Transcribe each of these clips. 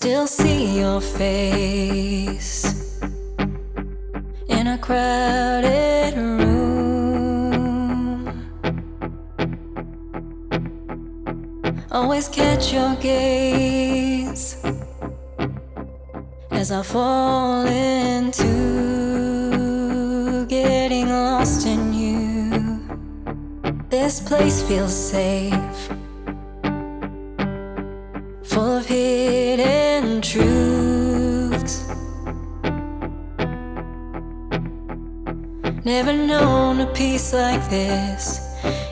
still see your face in a crowded room. Always catch your gaze as I fall into getting lost in you. This place feels safe, full of hidden truths. Never known a peace like this.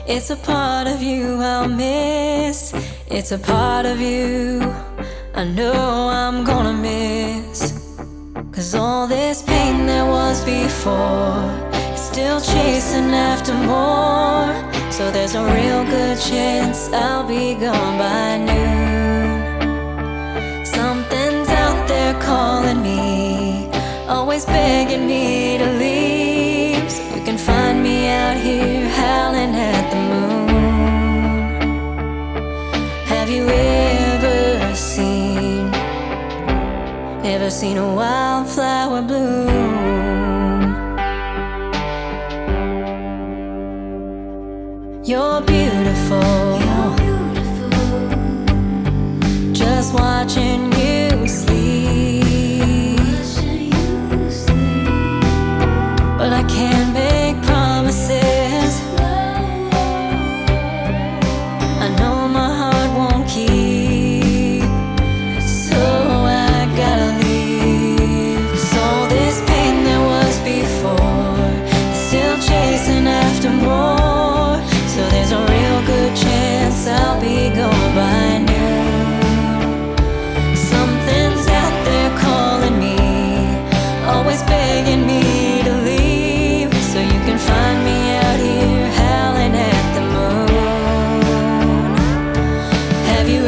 It's a part of you I'll miss. It's a part of you I know I'm gonna miss. 'Cause all this pain there was before is still chasing after more. So there's a real good chance I'll be gone by noon. Something's out there calling me, always begging me to leave. So you can find me out here howling at the moon. Have you ever seen a wildflower bloom? You're beautiful, just watching you sleep. But I can't make promises. I know my heart won't keep, so I gotta leave. 'Cause all this pain there was before is still chasing after more. So there's a real good chance I'll be gone by noon. Something's out there calling me, always begging me to leave. So you can find me out here howling at the moon. Have you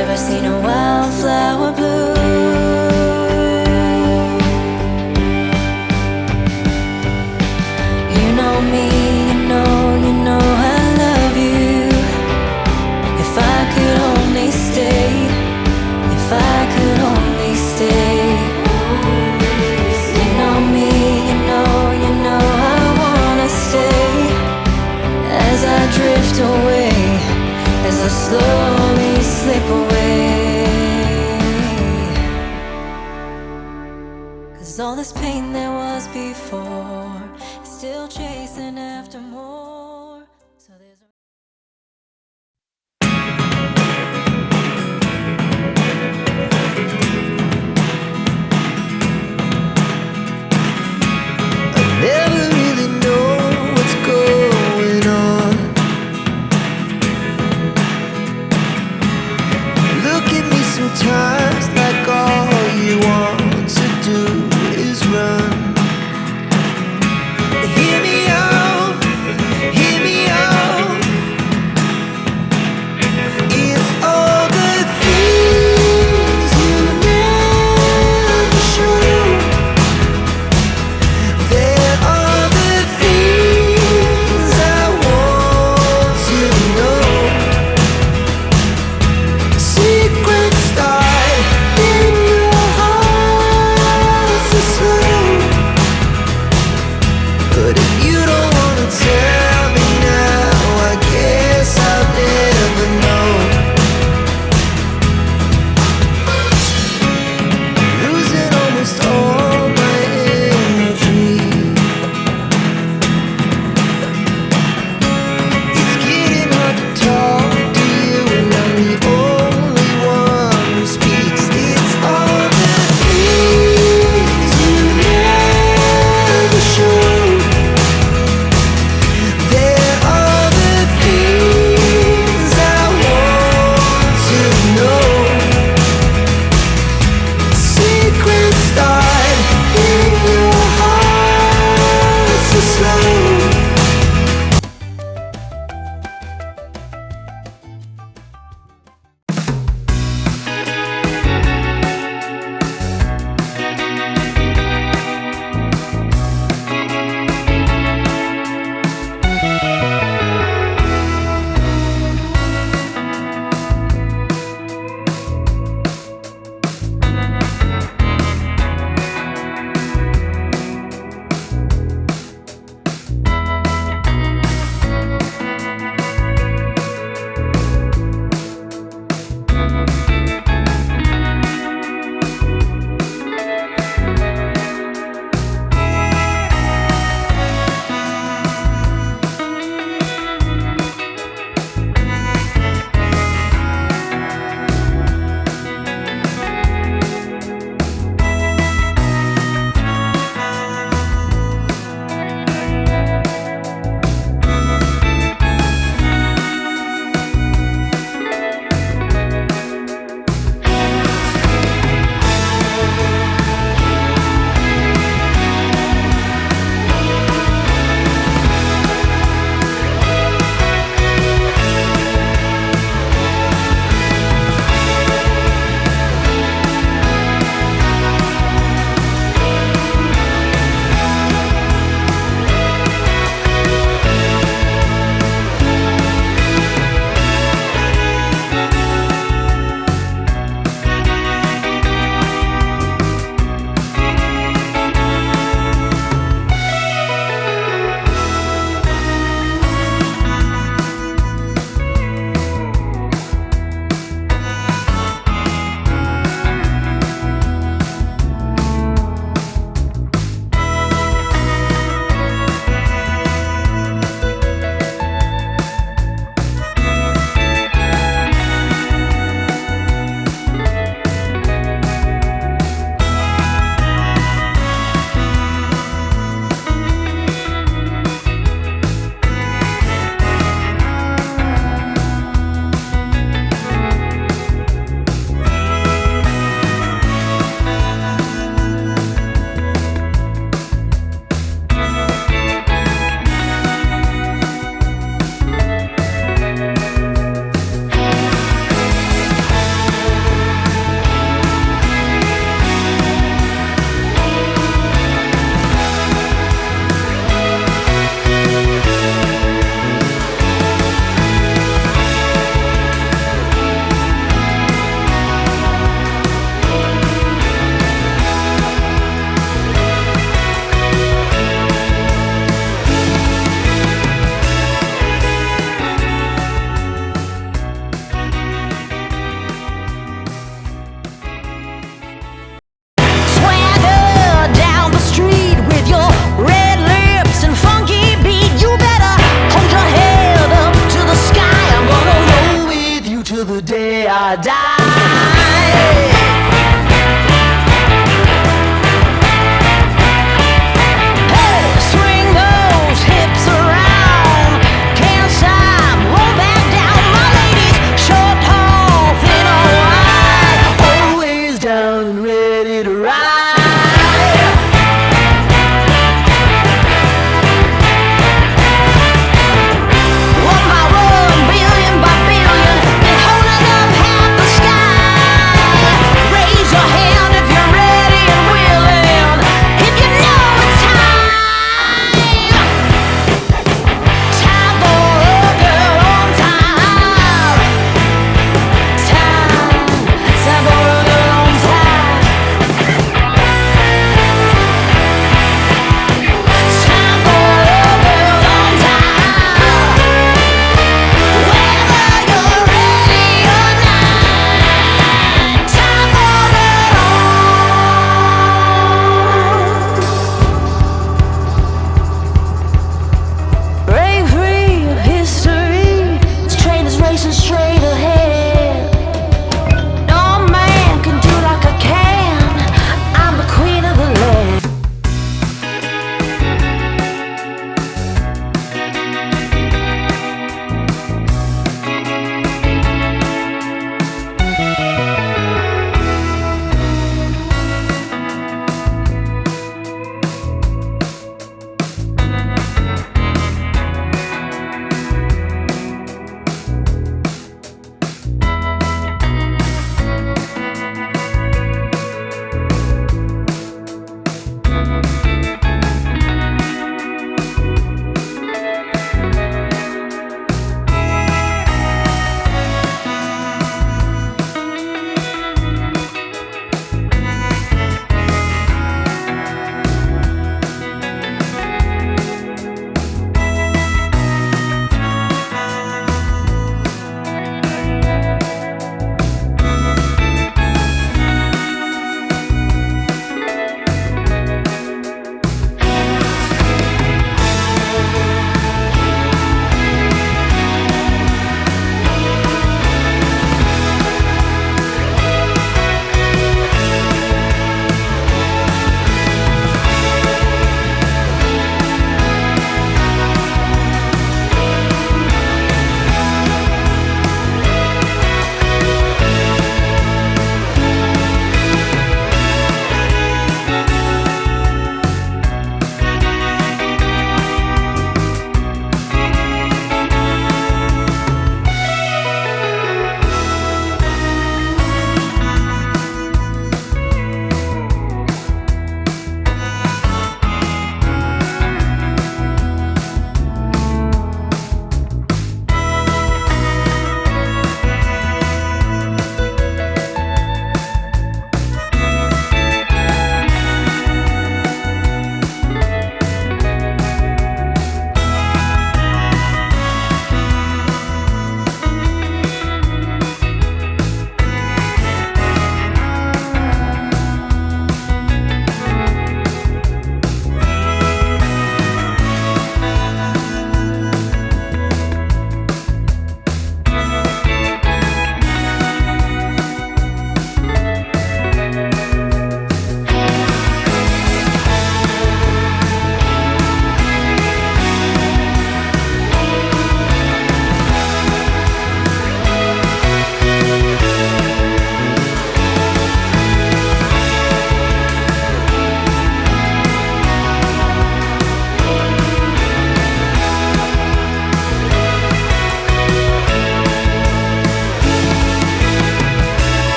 ever seen a wildflower bloom? You know me, you know I love you. If I could only stay, if I could only stay. You know me, you know I wanna stay. As I drift away, as I slowly slip away. 'Cause all this pain there was before is still chasing after more.